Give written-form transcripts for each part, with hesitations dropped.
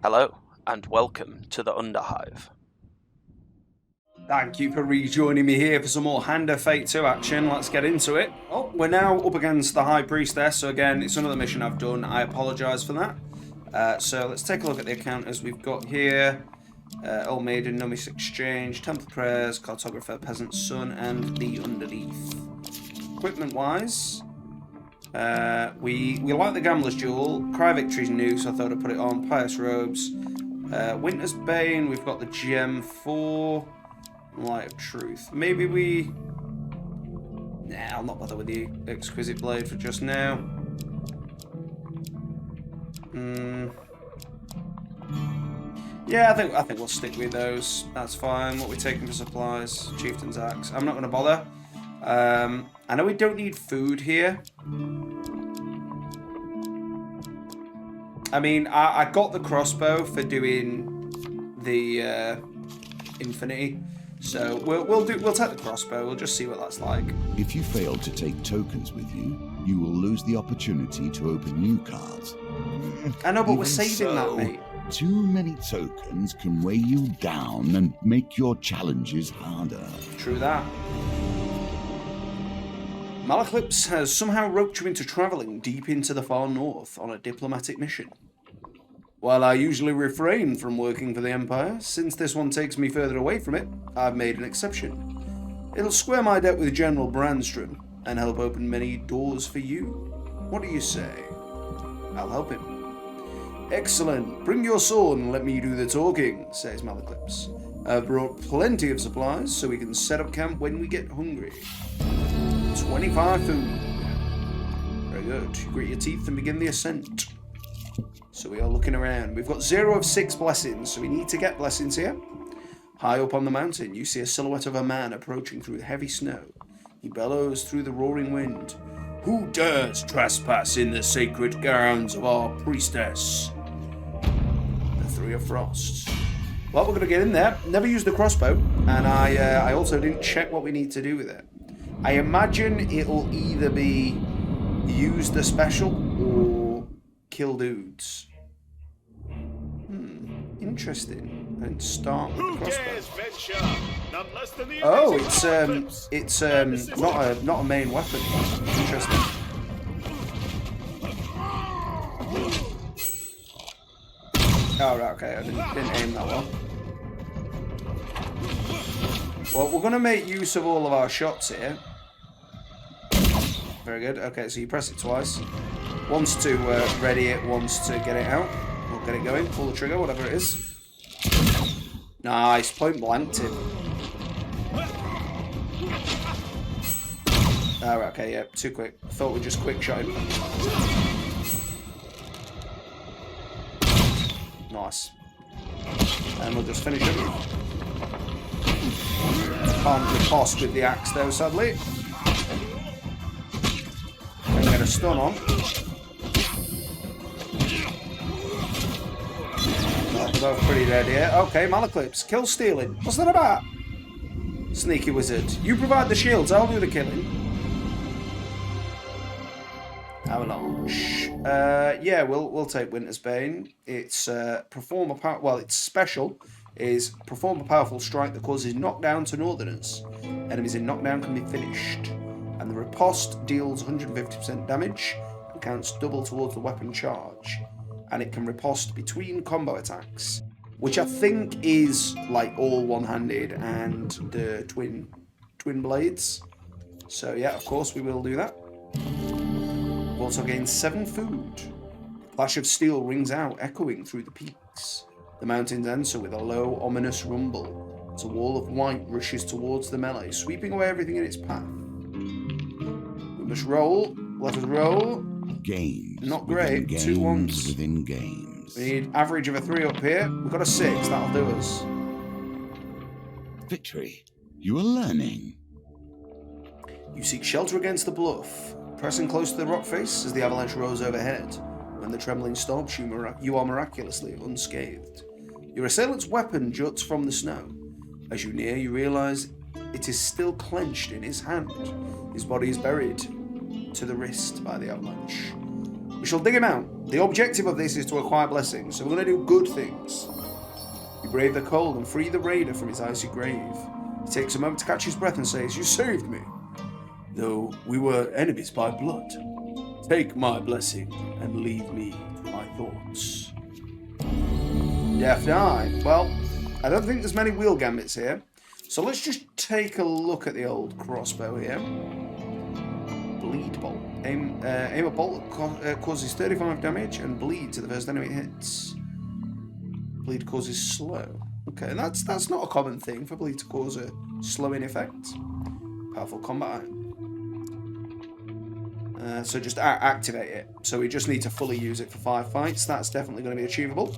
Hello, and welcome to the Underhive. Thank you for rejoining me here for some more Hand of Fate 2 action. Let's get into it. Oh, we're now up against the High Priestess, so again, it's another mission I've done. I apologise for that. So let's take a look at the encounters we've got here. Old Maiden, Numis Exchange, Temple Prayers, Cartographer, Peasant's Son, and the Underneath. Equipment-wise, we like the Gambler's Jewel. Cry Victory's new, so I thought I'd put it on. Pious Robes. Winter's Bane, we've got the Gem 4. Light of Truth. Maybe we... Nah, I'll not bother with the Exquisite Blade for just now. Yeah, I think we'll stick with those. That's fine. What we're taking for supplies. Chieftain's Axe. I'm not going to bother. I know we don't need food here. I mean, I got the crossbow for doing the Infinity. So we'll take the crossbow. We'll just see what that's like. If you fail to take tokens with you, you will lose the opportunity to open new cards. I know, but we're Even saving that, mate. Too many tokens can weigh you down and make your challenges harder. True that. Malaclips has somehow roped you into travelling deep into the far north on a diplomatic mission. While I usually refrain from working for the Empire, since this one takes me further away from it, I've made an exception. It'll square my debt with General Brandstrom, and help open many doors for you. What do you say? I'll help him. Excellent. Bring your sword and let me do the talking, says Malaclips. I've brought plenty of supplies, so we can set up camp when we get hungry. 25 food. Very good. Grit your teeth and begin the ascent. So we are looking around. We've got 0 of 6 blessings, so we need to get blessings here. High up on the mountain, you see a silhouette of a man approaching through the heavy snow. He bellows through the roaring wind. Who dares trespass in the sacred grounds of our priestess? The Three of Frost. Well, we're going to get in there. Never used the crossbow, and I also didn't check what we need to do with it. I imagine it'll either be use the special or kill dudes. Interesting. And start with the crossbow. Oh, it's not a main weapon. Interesting. Oh right, okay. I didn't aim that well. Well, we're gonna make use of all of our shots here. Very good. Okay, so you press it twice. Once to ready it, once to get it out. We'll get it going. Pull the trigger, whatever it is. Nice. Point blanked him. Alright, okay, yeah. Too quick. I thought we'd just quick shot him. Nice. And we'll just finish him. Can't riposte with the axe though, sadly. And get a stun on. Both pretty dead here. Okay, Malaclips. Kill stealing. What's that about? Sneaky wizard. You provide the shields, I'll do the killing. Avalanche. Yeah, we'll take Winter's Bane. It's its special is perform a powerful strike that causes knockdown to Northerners. Enemies in knockdown can be finished. And the riposte deals 150% damage and counts double towards the weapon charge. And it can riposte between combo attacks, which I think is like all one-handed and the twin blades. So yeah, of course we will do that. We've also gained 7 food. Clash of steel rings out, echoing through the peaks. The mountains answer with a low, ominous rumble as a wall of white rushes towards the melee, sweeping away everything in its path. We must roll. Let us roll. Games. Not great. Games 2 ones. within games. We need average of a 3 up here. We've got a 6. That'll do us. Victory. You are learning. You seek shelter against the bluff, pressing close to the rock face as the avalanche roars overhead. When the trembling stops, you are miraculously unscathed. Your assailant's weapon juts from the snow. As you near, you realize it is still clenched in his hand. His body is buried to the wrist by the avalanche. We shall dig him out. The objective of this is to acquire blessings, so we're going to do good things. We brave the cold and free the raider from his icy grave. He takes a moment to catch his breath and says, "You saved me, though we were enemies by blood. Take my blessing and leave me my thoughts." Deaf Eye. Well, I don't think there's many wheel gambits here. So let's just take a look at the old crossbow here. Bleed bolt. Aim a bolt that causes 35 damage and bleed to the first enemy it hits. Bleed causes slow. Okay, that's not a common thing for bleed to cause a slowing effect. Powerful combat item. So just activate it. So we just need to fully use it for 5 fights. That's definitely going to be achievable.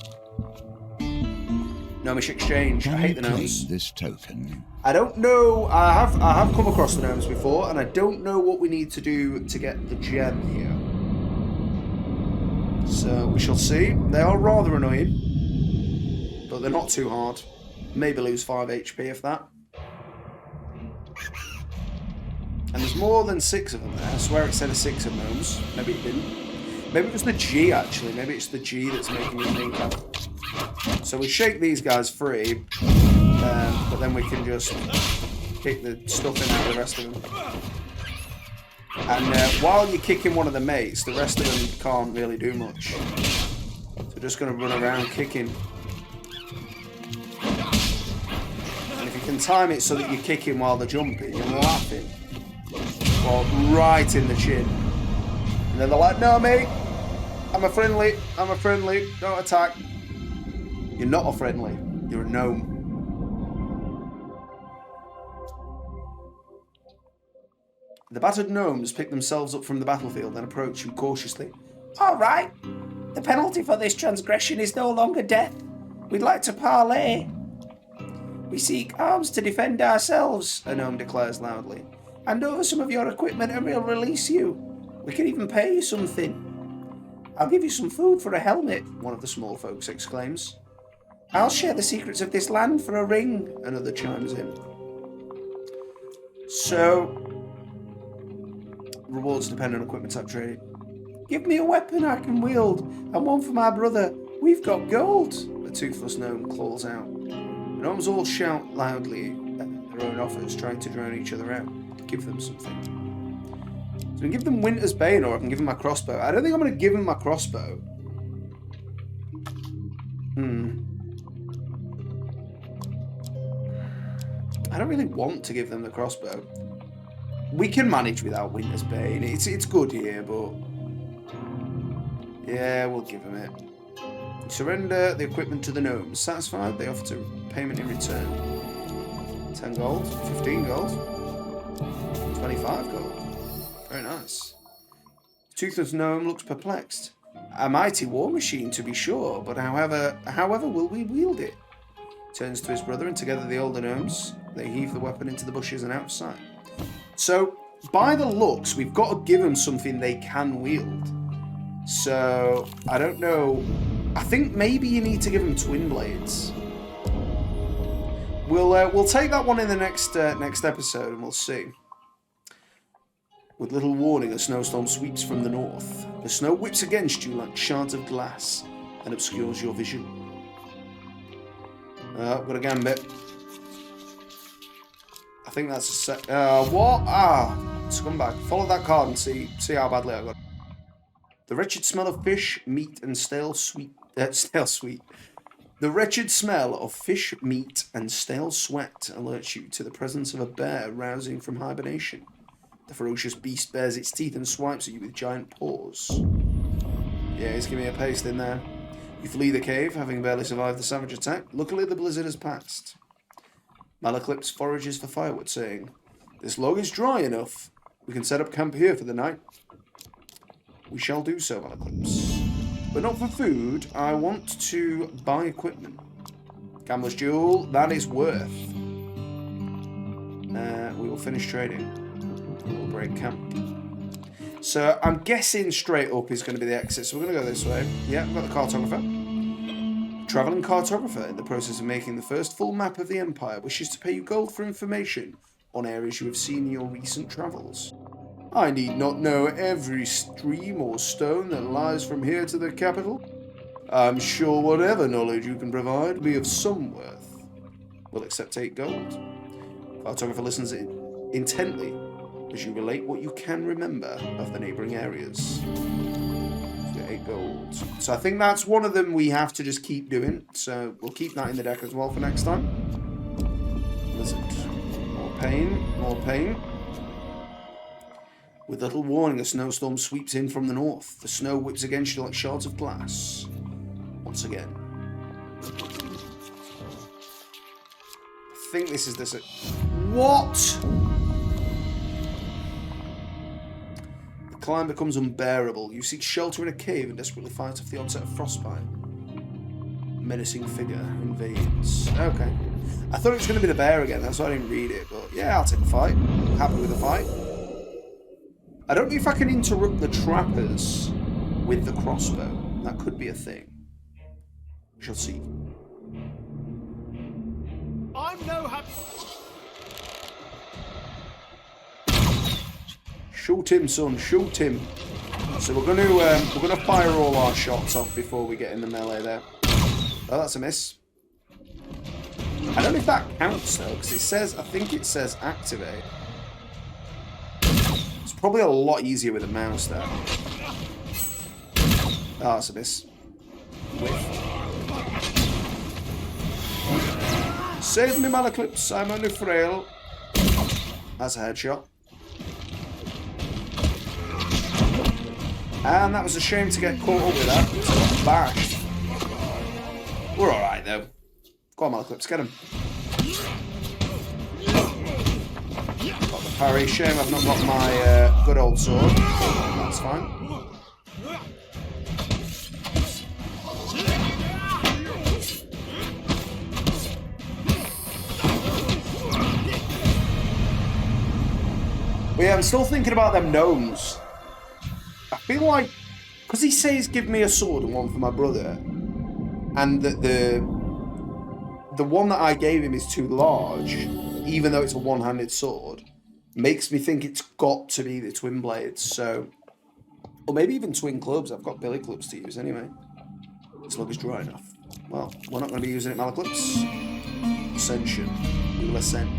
Gnomish exchange. I hate the gnomes. This token. I don't know. I have come across the gnomes before, and I don't know what we need to do to get the gem here. So we shall see. They are rather annoying, but they're not too hard. Maybe lose 5 HP if that. And there's more than 6 of them there. I swear it said a 6 of gnomes. Maybe it didn't. Maybe it was the G actually. Maybe it's the G that's making me think of. So we shake these guys free, but then we can just kick the stuffing out of the rest of them. And while you're kicking one of the mates, the rest of them can't really do much. So we're just going to run around kicking. And if you can time it so that you're kicking while they're jumping, you're laughing. Well, right in the chin. And then they're like, "No, mate, I'm a friendly, don't attack." You're not a friendly, you're a gnome. The battered gnomes pick themselves up from the battlefield and approach you cautiously. "All right, the penalty for this transgression is no longer death. We'd like to parley. We seek arms to defend ourselves," a gnome declares loudly. "Hand over some of your equipment and we'll release you. We can even pay you something." "I'll give you some food for a helmet," one of the small folks exclaims. "I'll share the secrets of this land for a ring," another chimes in. So, rewards depend on equipment type trading. "Give me a weapon I can wield, and one for my brother. We've got gold," a toothless gnome calls out. The gnomes all shout loudly at their own offers, trying to drown each other out. Give them something. So I can give them Winter's Bane, or I can give them my crossbow. I don't think I'm going to give them my crossbow. I don't really want to give them the crossbow. We can manage without Winter's Bane. It's good here, but yeah, we'll give them it. Surrender the equipment to the gnomes. Satisfied? They offer to payment in return. 10 gold, 15 gold, 25 gold. Very nice. The toothless gnome looks perplexed. A mighty war machine, to be sure, but however will we wield it? Turns to his brother, and together the older gnomes, they heave the weapon into the bushes and out of sight. So, by the looks, we've got to give them something they can wield. So, I don't know. I think maybe you need to give them twin blades. We'll take that one in the next episode, and we'll see. With little warning, a snowstorm sweeps from the north. The snow whips against you like shards of glass and obscures your vision. Got a gambit. I think that's a set. What? Scumbag. Follow that card and see how badly I got it. The wretched smell of fish, meat, and stale sweet. The wretched smell of fish, meat, and stale sweat alerts you to the presence of a bear rousing from hibernation. The ferocious beast bares its teeth and swipes at you with giant paws. Yeah, he's giving me a paste in there. You flee the cave, having barely survived the savage attack. Luckily, the blizzard has passed. Malaclips forages for firewood, saying, "This log is dry enough. We can set up camp here for the night." We shall do so, Malaclips. But not for food. I want to buy equipment. Gambler's Jewel, that is worth. We will finish trading. We will break camp. So I'm guessing straight up is going to be the exit. So we're going to go this way. Yeah, we've got the cartographer. Travelling cartographer, in the process of making the first full map of the Empire, wishes to pay you gold for information on areas you have seen in your recent travels. I need not know every stream or stone that lies from here to the capital. I'm sure whatever knowledge you can provide will be of some worth. We'll accept 8 gold. Cartographer listens intently as you relate what you can remember of the neighbouring areas. 8 gold. So I think that's one of them we have to just keep doing. So we'll keep that in the deck as well for next time. Lizard. More pain. More pain. With little warning, a snowstorm sweeps in from the north. The snow whips against you like shards of glass. Once again. I think this is this. What? The climb becomes unbearable. You seek shelter in a cave and desperately fight off the onset of frostbite. Menacing figure invades. Okay. I thought it was going to be the bear again, that's why I didn't read it. But yeah, I'll take a fight. I'm happy with the fight. I don't know if I can interrupt the trappers with the crossbow. That could be a thing. We shall see. I'm no happy. Shoot him, son. Shoot him. So we're gonna fire all our shots off before we get in the melee there. Oh, that's a miss. I don't know if that counts though, because it says, I think it says activate. It's probably a lot easier with a mouse there. Oh, that's a miss. Whiff. Save me, Malaclips. I'm only frail. That's a headshot. And that was a shame to get caught up with that. So bashed. We're alright though. Go on, Malaclips, get him. Got the parry. Shame I've not got my good old sword. That's fine. But yeah, I'm still thinking about them gnomes. I feel like, because he says give me a sword and one for my brother, and that the one that I gave him is too large, even though it's a one-handed sword, makes me think it's got to be the twin blades. So, or maybe even twin clubs. I've got billy clubs to use anyway. Slug is dry enough. Well, we're not going to be using it, Malaclips. Ascension. We will ascend.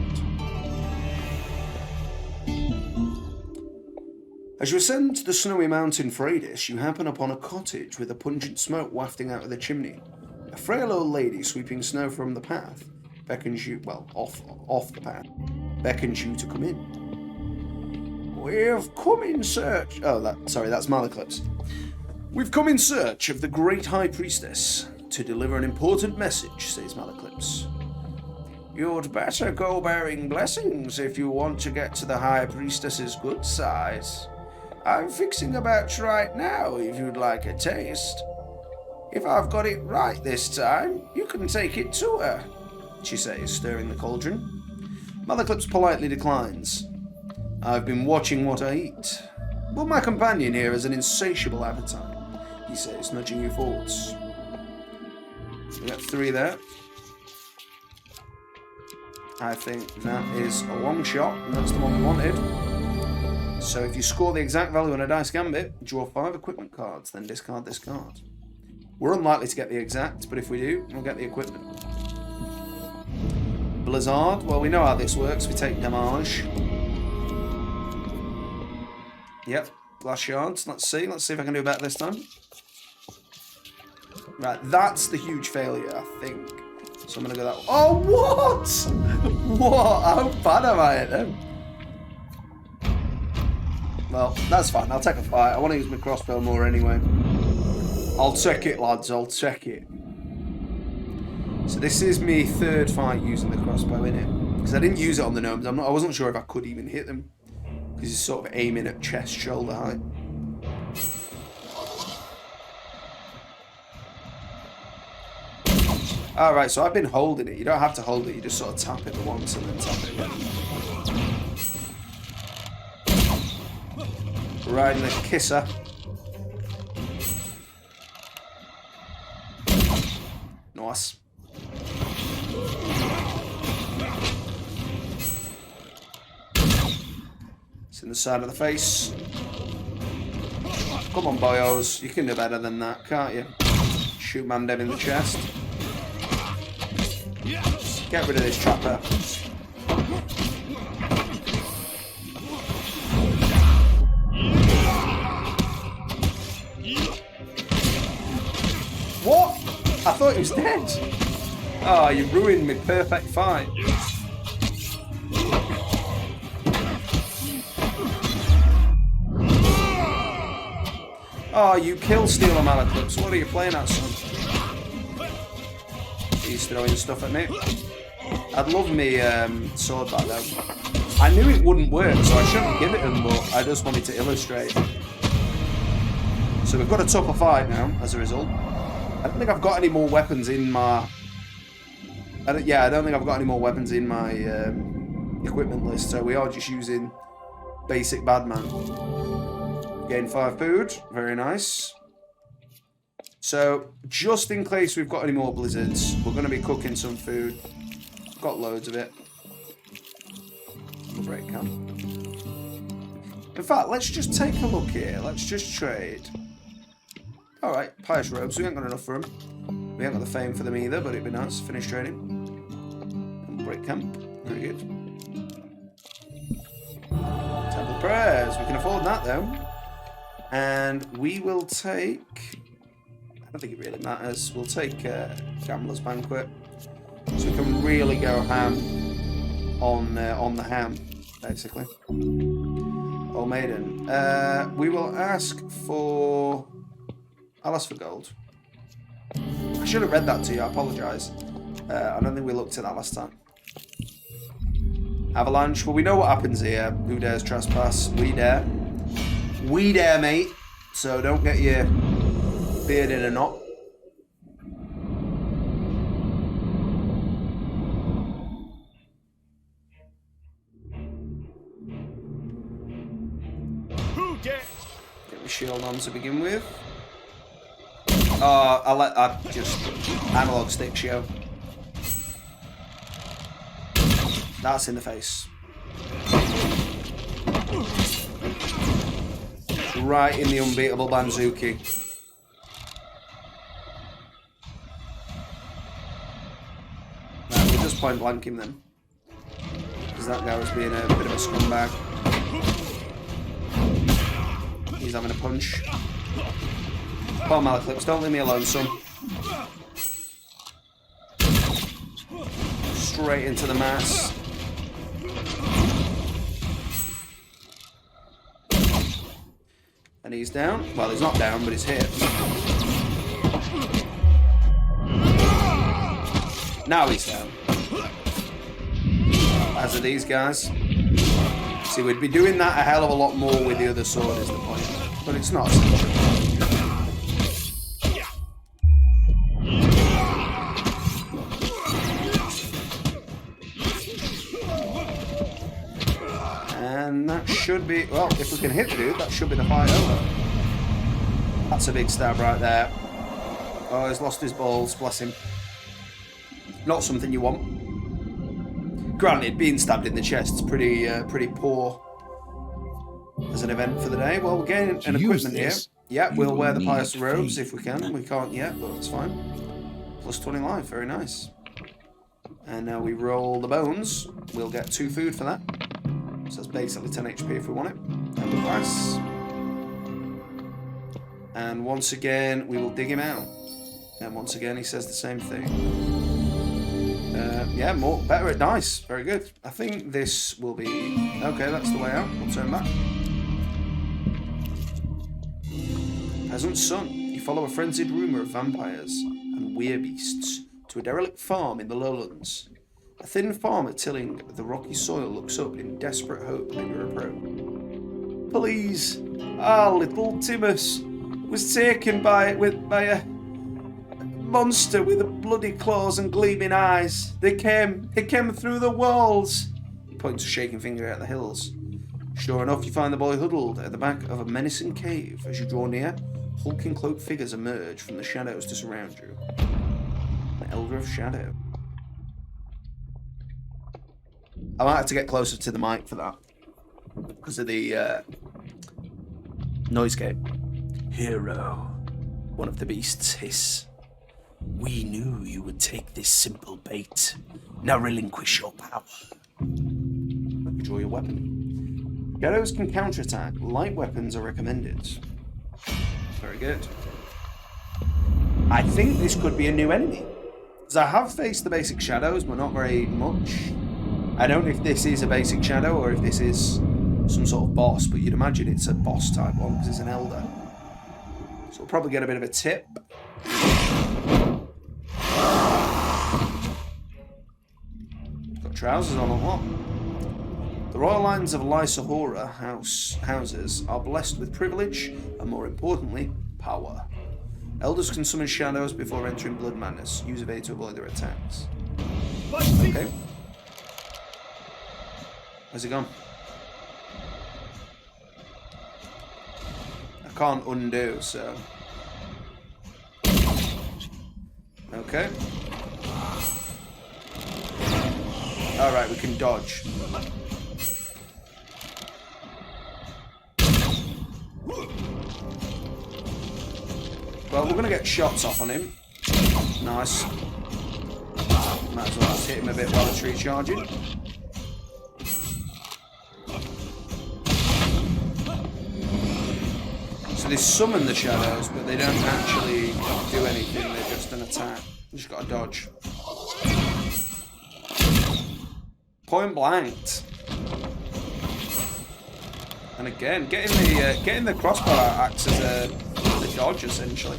As you ascend the snowy mountain Freydis, you happen upon a cottage with a pungent smoke wafting out of the chimney. A frail old lady sweeping snow from the path beckons you, well, off the path, beckons you to come in. We've come in search... Oh, that's Malaclips. We've come in search of the great High Priestess to deliver an important message, says Malaclips. You'd better go bearing blessings if you want to get to the High Priestess's good side. I'm fixing a batch right now if you'd like a taste. If I've got it right this time, you can take it to her, she says, stirring the cauldron. Malaclips politely declines. I've been watching what I eat. But my companion here has an insatiable appetite, he says, nudging you forwards. We got 3 there. I think that is a long shot, and that's the one we wanted. So if you score the exact value on a dice gambit, draw 5 equipment cards, then discard this card. We're unlikely to get the exact, but if we do, we'll get the equipment. Blizzard, well, we know how this works. We take damage. Yep, glass shards. Let's see if I can do better this time. Right, that's the huge failure, I think. So I'm going to go that way. Oh, what? What? How bad am I at them? Well, that's fine. I'll take a fight. I want to use my crossbow more anyway. I'll check it, lads. I'll check it. So this is my 3rd fight using the crossbow, innit? Because I didn't use it on the gnomes. I wasn't sure if I could even hit them. Because he's sort of aiming at chest, shoulder height. Alright, so I've been holding it. You don't have to hold it. You just sort of tap it once and then tap it again. Riding the kisser. Nice. So in the side of the face. Come on, boyos. You can do better than that, can't you? Shoot man dead in the chest. Get rid of this trapper. What? I thought he was dead. Oh, you ruined my perfect fight. Oh, you kill Steel Malaclips. What are you playing at, son? He's throwing stuff at me. I'd love me sword back though. I knew it wouldn't work, so I shouldn't give it him, but I just wanted to illustrate. So we've got a tougher fight now, as a result. I don't think I've got any more weapons in my... I don't think I've got any more weapons in my equipment list, so we are just using basic Badman. Gain 5 food, very nice. So, just in case we've got any more blizzards, we're going to be cooking some food. Got loads of it. Break camp. In fact, let's just take a look here. Let's just trade. Alright, pious robes. We ain't got enough for them. We ain't got the fame for them either, but it'd be nice. Finish trading. And break camp. Very good. Temple prayers. We can afford that though. And we will take... I don't think it really matters. We'll take Gambler's Banquet. So we can really go ham on the ham, basically. Old Maiden. We will ask for... I'll ask for gold. I should have read that to you, I apologise. I don't think we looked at that last time. Avalanche. Well, we know what happens here. Who dares trespass? We dare. We dare, mate. So don't get your beard in a knot. Get my shield on to begin with. I just analog stick show. That's in the face. Right in the unbeatable Banzuki. Right, we'll just point blank him then. Because that guy was being a bit of a scumbag. He's having a punch. Poor Malaclips, don't leave me alone, son. Straight into the mass. And he's down. Well, he's not down, but he's hit. Now he's down. As are these guys. See, we'd be doing that a hell of a lot more with the other sword is the point. But it's not essential. And that should be, well, if we can hit the dude, that should be the fight over. That's a big stab right there. Oh, he's lost his balls, bless him. Not something you want. Granted, being stabbed in the chest is pretty poor as an event for the day. Well, we're getting an equipment here. Yeah, we'll wear the pious robes if we can. We can't yet, but that's fine. Plus 20 life, very nice. And now we roll the bones. We'll get 2 food for that. So that's basically 10 HP if we want it. And we pass. And once again, we will dig him out. And once again, he says the same thing. Yeah, better at dice. Very good. I think this will be... Okay, that's the way out. We'll turn back. Peasant's son. You follow a frenzied rumour of vampires and werebeasts to a derelict farm in the lowlands. A thin farmer tilling the rocky soil looks up in desperate hope that you're a pro. Please, our little Timus was taken by a monster with bloody claws and gleaming eyes. They came through the walls. He points a shaking finger at the hills. Sure enough, you find the boy huddled at the back of a menacing cave. As you draw near, hulking cloaked figures emerge from the shadows to surround you. The Elder of Shadow. I might have to get closer to the mic for that. because of the noise gate. Hero, one of the beasts hiss. We knew you would take this simple bait. Now relinquish your power. Draw your weapon. Shadows can counterattack. Light weapons are recommended. Very good. I think this could be a new enemy. Because I have faced the basic shadows, but not very much. I don't know if this is a basic shadow or if this is some sort of boss, but you'd imagine it's a boss type one because it's an elder. So we'll probably get a bit of a tip. Got trousers on a lot. The royal lines of Lysahora houses are blessed with privilege and, more importantly, power. Elders can summon shadows before entering Blood Madness. Use evade to avoid their attacks. Okay. Where's he gone? I can't undo, so... Okay. Alright, we can dodge. Well, we're going to get shots off on him. Nice. Might as well just hit him a bit while it's recharging. So they summon the shadows, but they don't actually do anything. They're just an attack. You just got to dodge. Point blanked. And again, getting the crossbow acts as a dodge, essentially.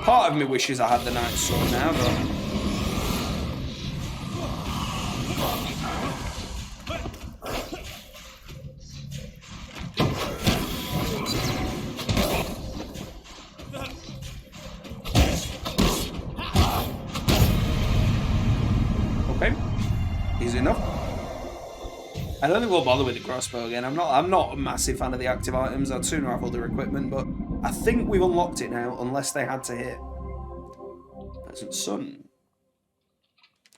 Part of me wishes I had the Knight's Sword now, but... Okay. Easy enough. I don't think we'll bother with the crossbow again. I'm not a massive fan of the active items. I'd sooner have other equipment, but I think we've unlocked it now, unless they had to hit. Peasant Son.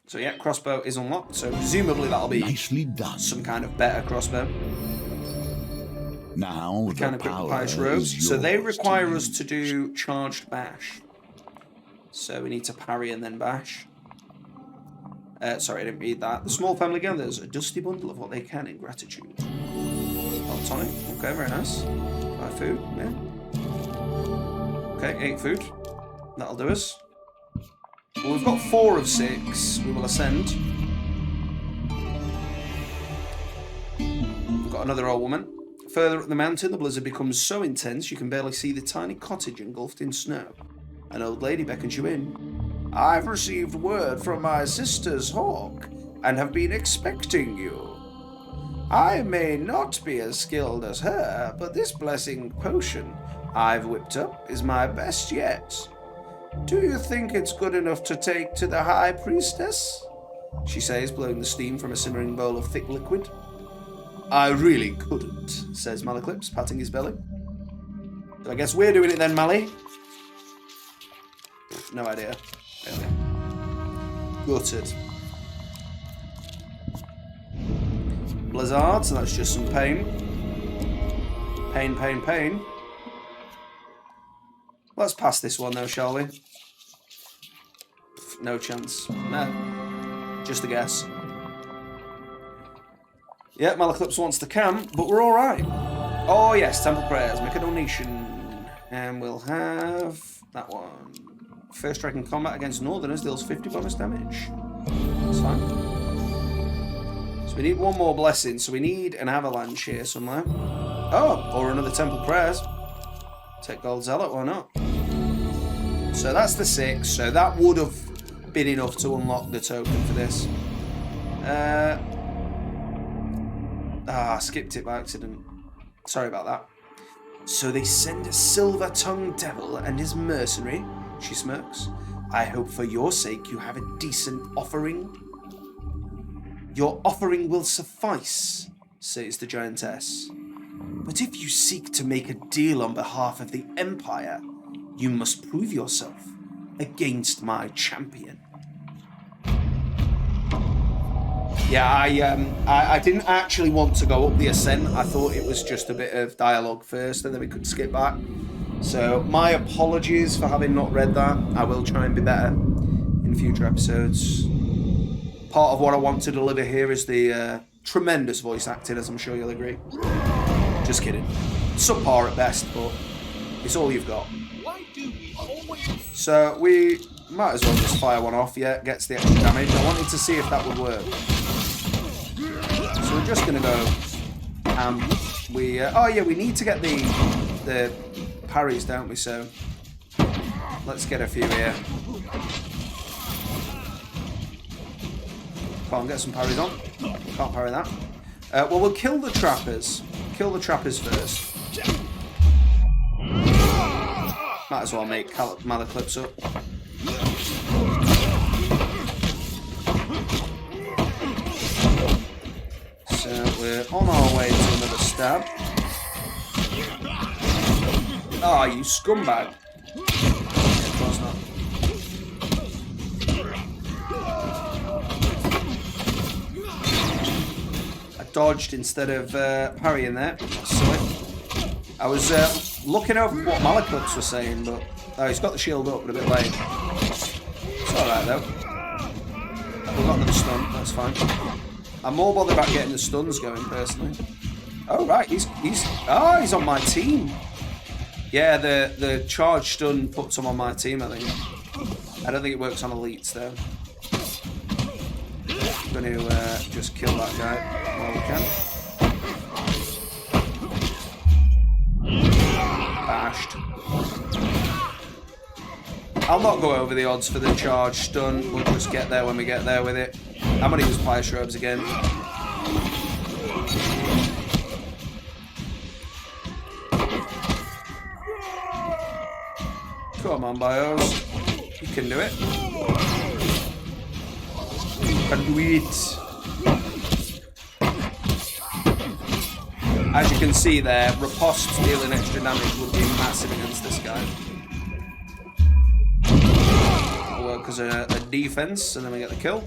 So yeah, crossbow is unlocked, so presumably that'll be nicely done. Some kind of better crossbow. Now We can equip the Pious Robes. So they require us to do charged bash. So we need to parry and then bash. Sorry, I didn't read that. The small family gathers a dusty bundle of what they can in gratitude. Hot tonic. Okay, very nice. 5 food, yeah. Okay, 8 food. That'll do us. Well, we've got 4 of 6. We will ascend. We've got another old woman. Further up the mountain, the blizzard becomes so intense you can barely see the tiny cottage engulfed in snow. An old lady beckons you in. I've received word from my sister's hawk, and have been expecting you. I may not be as skilled as her, but this blessing potion I've whipped up is my best yet. Do you think it's good enough to take to the High Priestess? She says, blowing the steam from a simmering bowl of thick liquid. I really couldn't, says Malaclips, patting his belly. So I guess we're doing it then, Mally. No idea. Okay. Gutted. Blizzard, so that's just some pain. Pain, pain, pain. Let's pass this one though, shall we? No chance. No. Just a guess. Yeah, Malaclips wants to camp, but we're alright. Oh yes, Temple Prayers. Make a donation. And we'll have that one. First strike in combat against Northerners deals 50 bonus damage. That's fine. So we need one more blessing. So we need an avalanche here somewhere. Oh, or another Temple Prayers. Take Gold Zealot, why not? So that's the 6. So that would have been enough to unlock the token for this. I skipped it by accident. Sorry about that. So they send a silver-tongued devil and his mercenary. She smirks. I hope for your sake you have a decent offering. Your offering will suffice, says the giantess. But if you seek to make a deal on behalf of the Empire, you must prove yourself against my champion. Yeah, I didn't actually want to go up the ascent. I thought it was just a bit of dialogue first, and then we could skip back. So my apologies for having not read that. I will try and be better in future episodes. Part of what I want to deliver here is the tremendous voice acting, as I'm sure you'll agree. Just kidding. Subpar at best, but it's all you've got. So we might as well just fire one off. Yeah, gets the extra damage. I wanted to see if that would work. So we're just gonna go. Oh yeah, we need to get the parries, don't we? So let's get a few here. Come on, get some parries on. Can't parry that. Well, we'll kill the trappers. Kill the trappers first. Might as well make Malaclips up. So we're on our way to another stab. Ah, you scumbag. Yeah, of course not. I dodged instead of parrying there. Silly. I was looking over what Malaclips was saying, but he's got the shield up, but a bit late. It's alright though. We've got another stun, that's fine. I'm more bothered about getting the stuns going personally. Oh right, he's on my team. Yeah, the charge stun puts him on my team, I think. I don't think it works on elites though. I'm going to just kill that guy while we can. Bashed. I'll not go over the odds for the charge stun. We'll just get there when we get there with it. I'm going to use Fire Shrubs again. Come on, Bios. You can do it. You can do it. As you can see there, riposte dealing extra damage would be massive against this guy. It'll work as a defense, and then we get the kill.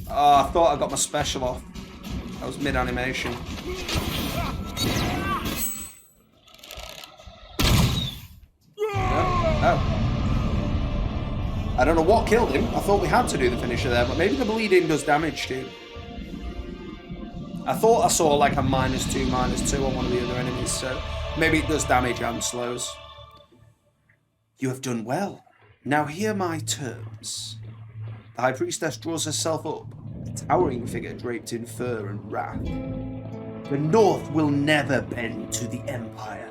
Oh, I thought I got my special off. I was mid-animation. Oh. I don't know what killed him. I thought we had to do the finisher there, but maybe the bleeding does damage too. I thought I saw like a -2, -2 on one of the other enemies, so maybe it does damage and slows. You have done well. Now hear my terms. The High Priestess draws herself up, a towering figure draped in fur and wrath. The North will never bend to the Empire.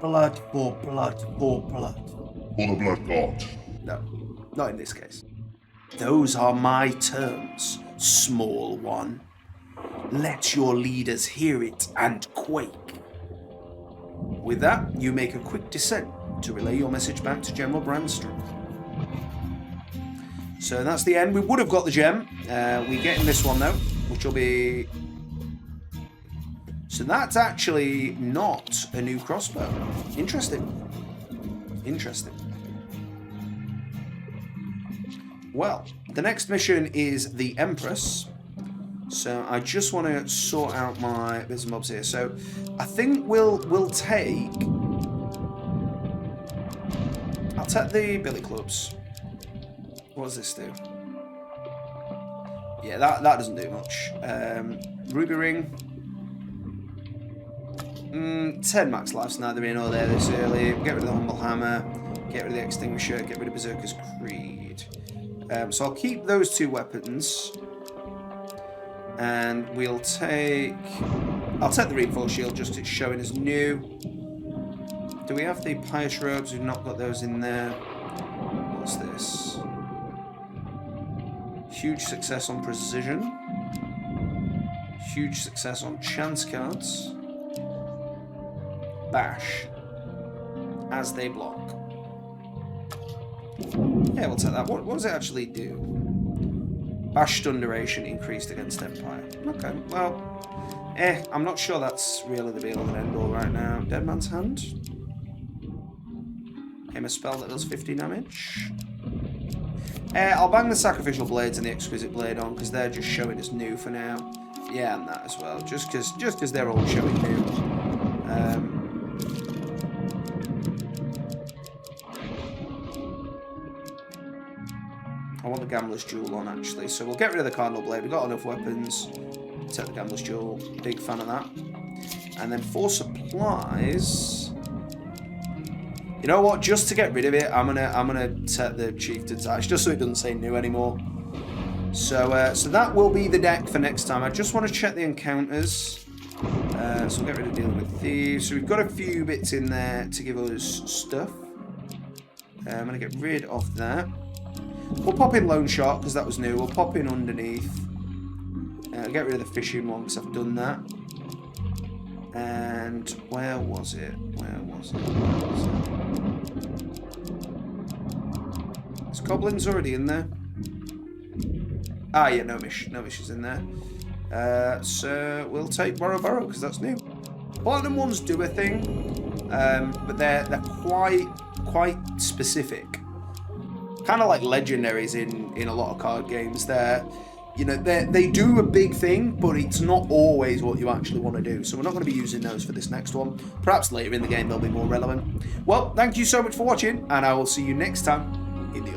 Blood for blood for blood. For the Blood God. No, not in this case. Those are my terms, small one. Let your leaders hear it and quake. With that, you make a quick descent to relay your message back to General Brandstrom. So that's the end. We would have got the gem. We get in this one though, which will be... So that's actually not a new crossbow. Interesting. Interesting. Well, the next mission is the Empress. So I just want to sort out my bits and bobs here. So I think we'll take... I'll take the billy clubs. What does this do? Yeah, that doesn't do much. Ruby ring. 10 max lives, neither here nor there this early. Get rid of the Humble Hammer. Get rid of the Extinguisher. Get rid of Berserker's Creed. So I'll keep those two weapons. And we'll take... I'll take the Reinforced Shield just it's showing as new. Do we have the Pious Robes? We've not got those in there. What's this? Huge success on Precision. Huge success on Chance cards. Bash. As they block. Yeah, we'll take that. What does it actually do? Bash stun duration increased against Empire. Okay, well, I'm not sure that's really the be-all and end-all right now. Dead Man's Hand? Aim a spell that does 15 damage. I'll bang the Sacrificial Blades and the Exquisite Blade on, because they're just showing as new for now. Yeah, and that as well, just because they're all showing new. I want the Gambler's Jewel on, actually, so we'll get rid of the Cardinal Blade. We've got enough weapons. Take the Gambler's Jewel, big fan of that. And then for supplies, you know what? Just to get rid of it, I'm gonna set the Chieftain's Axe just so it doesn't say new anymore. So that will be the deck for next time. I just want to check the encounters. So we'll get rid of dealing with thieves. So we've got a few bits in there to give us stuff. I'm gonna get rid of that. We'll pop in Loan Shark because that was new. We'll pop in underneath. Get rid of the fishing one because I've done that. And where was it? Is Goblins already in there? Ah, yeah, Gnomish is in there. So we'll take Borrow because that's new. Platinum ones do a thing, but they're quite specific. Kind of like legendaries in a lot of card games. They do a big thing, but it's not always what you actually want to do. So we're not going to be using those for this next one. Perhaps later in the game they'll be more relevant. Well, thank you so much for watching, and I will see you next time in the